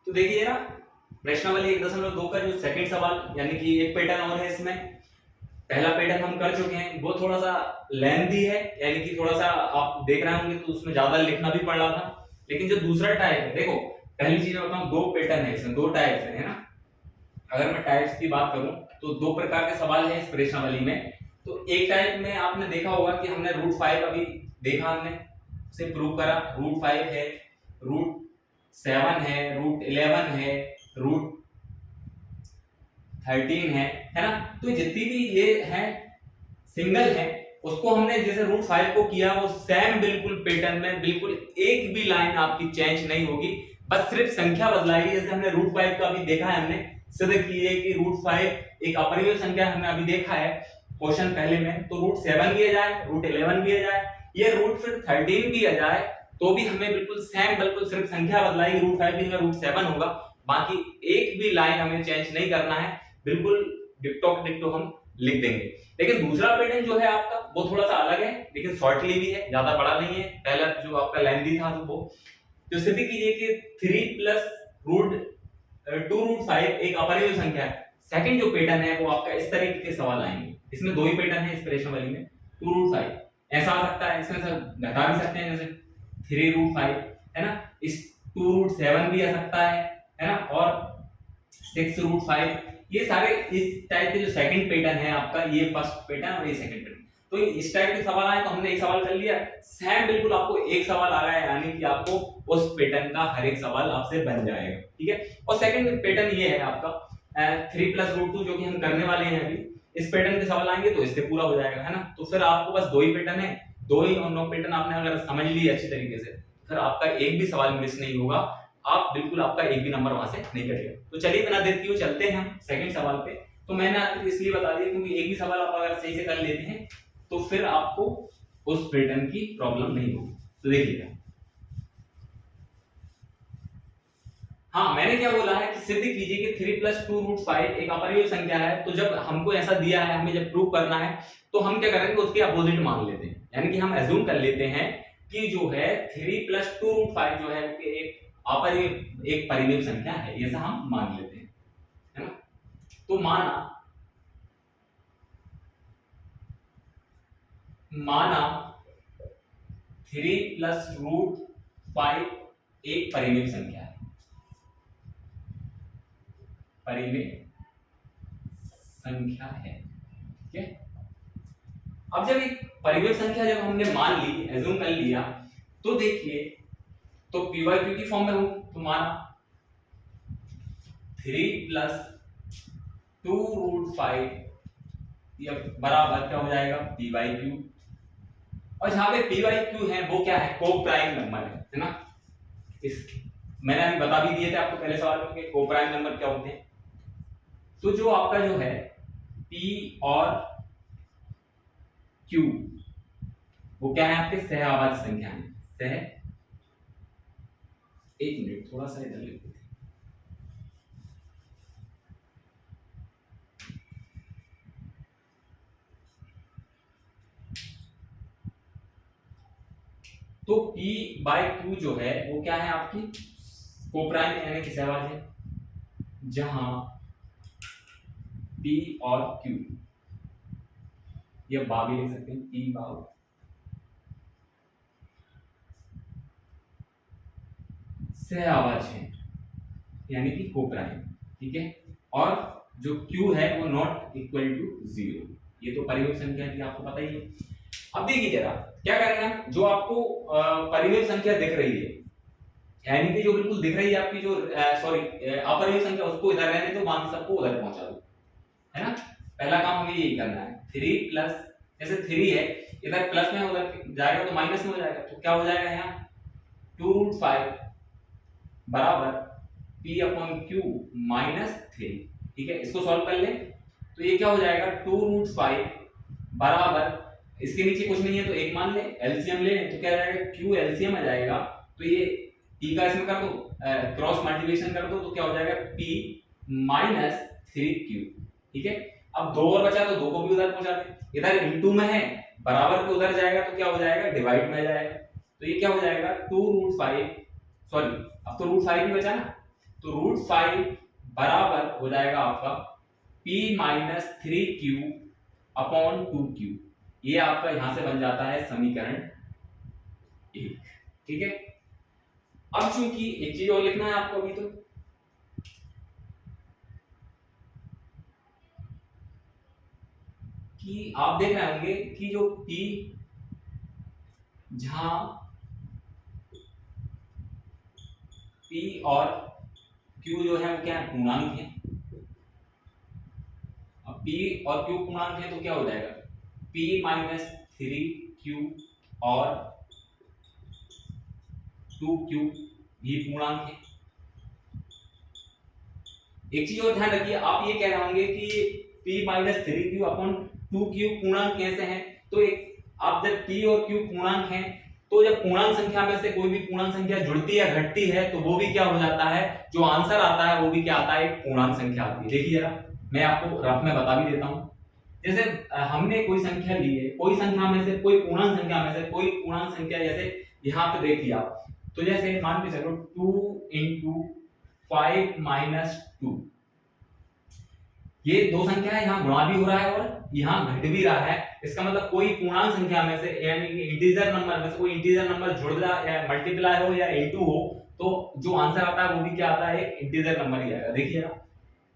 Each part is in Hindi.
तो देखिए ना, प्रश्नावली 1.2 का जो सेकंड सवाल यानी कि एक पैटर्न और है इसमें। पहला पैटर्न हम कर चुके हैं, वो थोड़ा सा लेंथी है, यानी कि थोड़ा सा आप देख रहे होंगे तो उसमें ज्यादा लिखना भी पड़ रहा था। लेकिन जो दूसरा टाइप है, देखो पहली चीज मैं बताऊं, दो पैटर्न है इसमें, दो टाइप्स है ना। अगर मैं टाइप्स की बात करूं तो दो प्रकार के सवाल है इस प्रश्नावली में। तो एक टाइप में आपने देखा होगा कि हमने √5 अभी देखा, हमने उसे प्रूव करा। √5 है, √7 है, √11 है, √13 है ना। तो जितनी भी ये है सिंगल है, उसको हमने जैसे √5 को किया, वो सेम बिल्कुल पैटर्न में, बिल्कुल एक भी लाइन आपकी चेंज नहीं होगी, बस सिर्फ संख्या बदलाएगी। जैसे हमने √5 का अभी देखा है, हमने सिद्ध किए कि √5 एक अपरिमेय संख्या हमने अभी देखा है क्वेश्चन पहले में। तो √7 भी आ जाए, √11 भी आ जाए, ये √13 भी आ जाए, तो भी हमें बिल्कुल सेम, बिल्कुल सिर्फ संख्या बदलाएगी, √5 भी √7 होगा, बाकी एक भी लाइन हमें चेंज नहीं करना है, बिल्कुल डिक्टो डिक्टो हम लिख देंगे। लेकिन दूसरा पैटर्न जो है आपका वो थोड़ा सा अलग है, लेकिन शॉर्टली भी है, ज्यादा बड़ा नहीं है। पहला जो आपका लेंथी था तो वो तो सिद्ध कीजिए कि 3 प्लस √2 एक अपरिमेय संख्या है। सेकंड जो पैटर्न है वो आपका इस तरीके के सवाल आएंगे। इसमें दो ही पैटर्न है इस प्रश्नावली में। 2√5 ऐसा आ सकता है, इसमें से घटा भी सकते हैं, जैसे 3√5 है ना। इस 2√7 भी आ सकता है ना, और 6√5, ये सारे इस टाइप के जो सेकंड पैटर्न है आपका, ये फर्स्ट पैटर्न और ये सेकंड पैटर्न। तो इस टाइप के सवाल आए तो हमने एक सवाल कर लिया, सेम बिल्कुल आपको एक सवाल आ रहा है, यानी कि आपको उस पैटर्न का हर एक सवाल आपसे बन जाएगा, ठीक है। और सेकंड पैटर्न ये है आपका 3 प्लस √2 जो कि हम करने वाले हैं अभी। इस पैटर्न के सवाल आएंगे तो इससे पूरा हो जाएगा, है ना। तो फिर आपको बस दो ही पैटर्न है, दो ही और 9 पैटर्न आपने अगर समझ लिए अच्छी तरीके से, फिर आपका एक भी सवाल मिस नहीं होगा, आप बिल्कुल आपका एक भी नंबर वहां से नहीं कटेगा। तो चलिए बिना देर किए चलते हैं हम सेकंड सवाल पे। तो मैंने आपको इसलिए बता दिया क्योंकि एक भी सवाल आप अगर सही से कर लेते हैं तो फिर आपको उस पैटर्न की प्रॉब्लम नहीं होगी। तो देखिएगा, हाँ मैंने क्या बोला है कि सिद्ध कीजिए कि 3 प्लस 2√5 एक अपरिमेय संख्या है। तो जब हमको ऐसा दिया है, हमें जब प्रूव करना है, तो हम क्या करेंगे, उसके अपोजिट मान लेते हैं, यानी कि हम एज्यूम कर लेते हैं कि जो है 3 प्लस 2√5 जो है एक अपरिमेय, एक परिमेय संख्या है, ऐसा हम मान लेते हैं, है ना। तो माना 3 प्लस √5 एक परिमेय संख्या है, परिमेय संख्या है, ठीक है। अब जब एक परिमेय संख्या जब हमने मान ली, एज्यूम कर लिया, तो देखिए, तो पी वाई क्यू की फॉर्म में हूं, तो माना 3 प्लस 2√5 ये बराबर क्या हो जाएगा, पी वाई क्यू। और जहां पे पी वाई क्यू है वो क्या है, को प्राइम नंबर है ना। इस मैंने अभी बता भी दिए थे आपको पहले सवाल में कि को प्राइम नंबर क्या होते हैं। तो जो आपका जो है पी और क्यू वो क्या है, आपके सहआवाची संख्या है। सह, एक मिनट थोड़ा सा इधर लिख देते हैं। तो P बाय Q जो है वो क्या है, आपकी कोप्राइम यानी कि सहवाज है, जहां P और Q, ये बा भी लिख सकते हैं, P बा सहआवाज है यानी कि कोप्राइम, ठीक है। और जो Q है वो नॉट इक्वल टू 0, ये तो परिमेय संख्या की आपको पता ही है। अब देखिए जरा क्या करेंगे हम, जो आपको परिमेय संख्या दिख रही है, यानी कि जो बिल्कुल दिख रही है आपकी, जो सॉरी अपरिमेय संख्या, उसको इधर रहने दो, बाकी सबको उधर पहुंचा दो, है ना। पहला काम हमें यही करना है। 3 प्लस, जैसे 3 है, इधर प्लस में उधर जाएगा तो माइनस में हो जाएगा, तो क्या हो जाएगा यहाँ 2√5 बराबर P अपॉन Q माइनस 3, ठीक है। इसको सॉल्व कर ले तो ये क्या हो जाएगा, 2√5 बराबर, इसके नीचे कुछ नहीं है तो एक मान ले, एलसीएम ले, तो क्या आ जाएगा, Q एलसीएम आ जाएगा, तो ये P का इसमें कर दो, क्रॉस मल्टीप्लिकेशन कर दो, तो क्या हो जाएगा P माइनस 3Q, ठीक है। अब 2 और बचा तो 2 को भी उधर पहुंचा दे, इधर इनटू में है, बराबर के उधर जाएगा तो क्या हो जाएगा, डिवाइड में जाएगा, तो ये क्या हो जाएगा 2√5, सॉरी अब तो √5 भी बचा ना, तो √5 बराबर हो जाएगा आपका p minus 3q upon 2q। ये आपका यहां से बन जाता है समीकरण 1। ठीक है, अब चूंकि एक चीज और लिखना है आपको अभी, तो कि आप देख रहे होंगे कि जो p जहां p और q जो है वो क्या है, पूर्णांक है। अब p और q पूर्णांक है तो क्या हो जाएगा, p माइनस 3q और 2q भी पूर्णांक है। एक चीज और ध्यान रखिए, आप ये कह रहे होंगे कि p minus 3q upon 2q पूर्णांक कैसे हैं। तो एक आप जब p और q पूर्णांक हैं तो जब पूर्णांक संख्या में से कोई भी पूर्णांक संख्या जुड़ती या घटती है तो वो भी क्या हो जाता है, जो आंसर आता है वो भी क्या आता है, एक पूर्णांक संख्या आती है। देखिए जरा मैं आपको रफ में बता भी देता हूं। जैसे हमने कोई संख्या ली है, कोई संख्या में से कोई पूर्णांक संख्या में से कोई पूर्णांक संख्या, जैसे यहाँ पे देखिए आप, तो जैसे मान के चलो 2 into 5 minus 2, ये दो संख्या है, यहाँ गुणा भी हो रहा है और यहाँ घट भी रहा है। इसका मतलब कोई पूर्णांक संख्या में से यानी कि इंटीजर नंबर में से कोई इंटीजर नंबर जुड़ रहा है या मल्टीप्लाई हो या इनटू हो, तो जो आंसर आता है वो भी क्या आता है, एक इंटीजर नंबर ही आएगा। देखिए ना,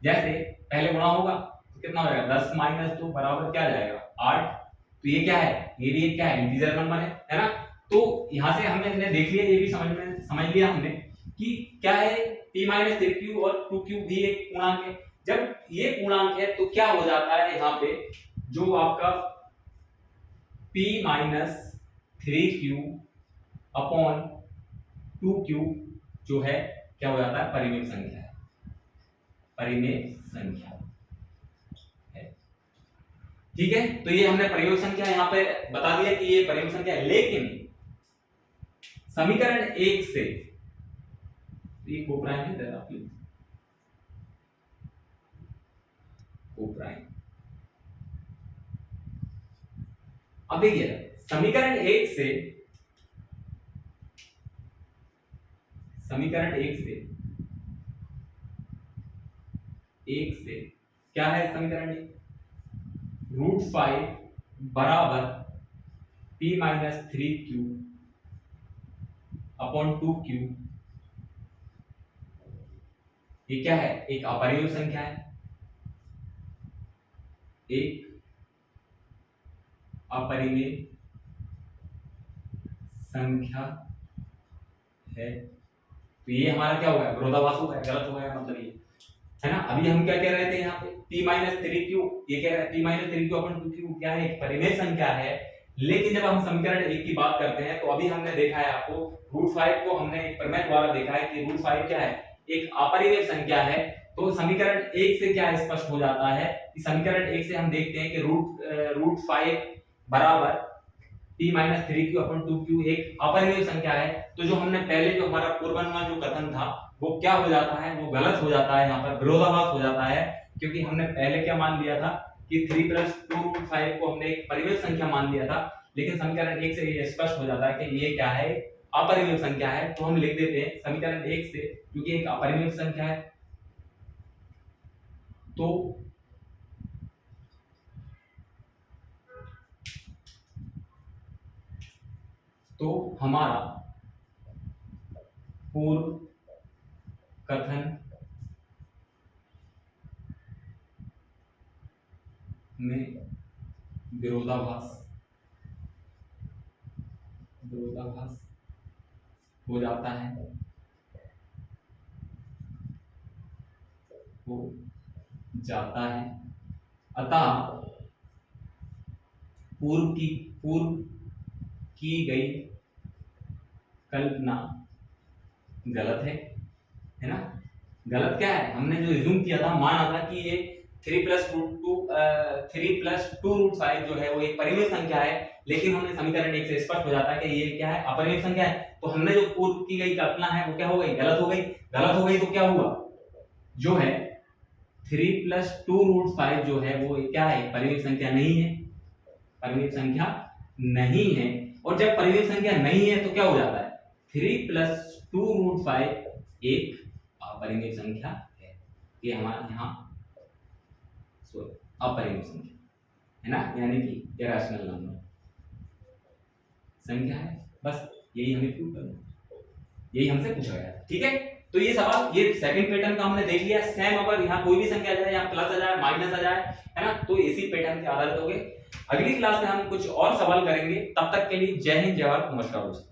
जैसे पहले गुणा होगा तो कितना हो जाएगा, 10 माइनस 2 बराबर क्या जाएगा, 8। तो ये क्या है, ये भी एक क्या है, इंटीजर नंबर है ना। तो यहाँ से हमने देख लिया, ये भी समझ लिया हमने कि क्या है, p माइनस 3q और 2q भी एक पूर्णांक है। जब ये पूर्णांक है तो क्या हो जाता है, यहाँ पे जो आपका p minus 3q upon 2q जो है क्या हो जाता है, परिमेय संख्या है, परिमेय संख्या है। ठीक है, तो ये हमने परिमेय संख्या यहाँ पे बता दिया कि ये परिमेय संख्या है। लेकिन समीकरण 1 से ये कोप्राइम है, जरा प्लीज कोप्राइम। अब देखिए समीकरण 1 से, समीकरण 1 से क्या है, समीकरण 1 √5 बराबर p minus 3q upon 2q, ये क्या है, एक अपरिमेय संख्या है, एक अपरिमेय संख्या है। तो ये हमारा क्या होगा, विरोधाभास होगा, गलत होगा, मतलब ये है ना। अभी हम क्या कह रहे थे यहाँ पे, p माइनस 3q, ये कह रहे हैं p minus 3q upon 2q क्या है, एक परिमेय संख्या है। लेकिन जब हम समीकरण 1 की बात करते हैं तो अभी हमने देखा है आपको, √5 को हमने एक प्रमेय द्वारा देखा है कि √5 क्या है, एक अपरिमेय संख्या है। तो समीकरण 1 से क्या स्पष्ट हो जाता है कि समीकरण 1 से हम देखते हैं कि √5 बराबर p minus 3q upon 2q एक अपरिमेय संख्या है। तो जो हमने पहले जो हमारा पूर्वानुमान जो कथन था वो क्या हो जाता है, वो गलत हो जाता है, यहाँ पर विरोधाभास हो जाता है। क्योंकि हमने पहले क्या मान लिया था कि 3 + 2√5 को हमने एक परिमेय संख्या मान लिया था। लेकिन समीकरण 1 से ये स्पष्ट हो जाता है कि ये क्या है, अपरिमेय संख्या है। तो हम लिख देते हैं समीकरण 1 से, क्योंकि एक अपरिमेय संख्या है तो हमारा पूर्व कथन में विरोधाभास हो जाता है, अतः पूर्व की गई कल्पना गलत है ना। गलत क्या है, हमने जो एज्यूम किया था, माना था कि ये 3 + 2√5 जो है वो एक परिमेय संख्या है। लेकिन हमने समीकरण 1 से स्पष्ट हो जाता है कि ये क्या है, अपरिमेय संख्या है। तो हमने जो पूर्व की गई कल्पना है वो क्या हो गई, गलत हो गई। गलत हो गई तो क्या हुआ, जो है 3 + 2√5 जो है वो क्या है, परिमेय संख्या नहीं है, परिमेय संख्या नहीं है। और जब परिमेय संख्या नहीं है तो क्या हो जाता है, 3 + 2√5 एक अपरिमेय संख्या है। ये हमारे यहाँ अपरिमेय संख्या है ना, यानी कि इरेशनल नंबर संख्या है। बस यही हमें प्रूव करना है, यही हमसे पूछा गया है। ठीक है, तो ये सवाल, ये सेकंड पैटर्न का हमने देख लिया। सेम अगर यहाँ कोई भी संख्या आ जाए, यहाँ प्लस आ जाए, माइनस आ जाए, है ना, तो इसी पैटर्न के आधारित होंगे। अगली क्लास में हम कुछ और सवाल करेंगे। तब तक के लिए जय हिंद, जय भारत, नमस्कार दोस्तों।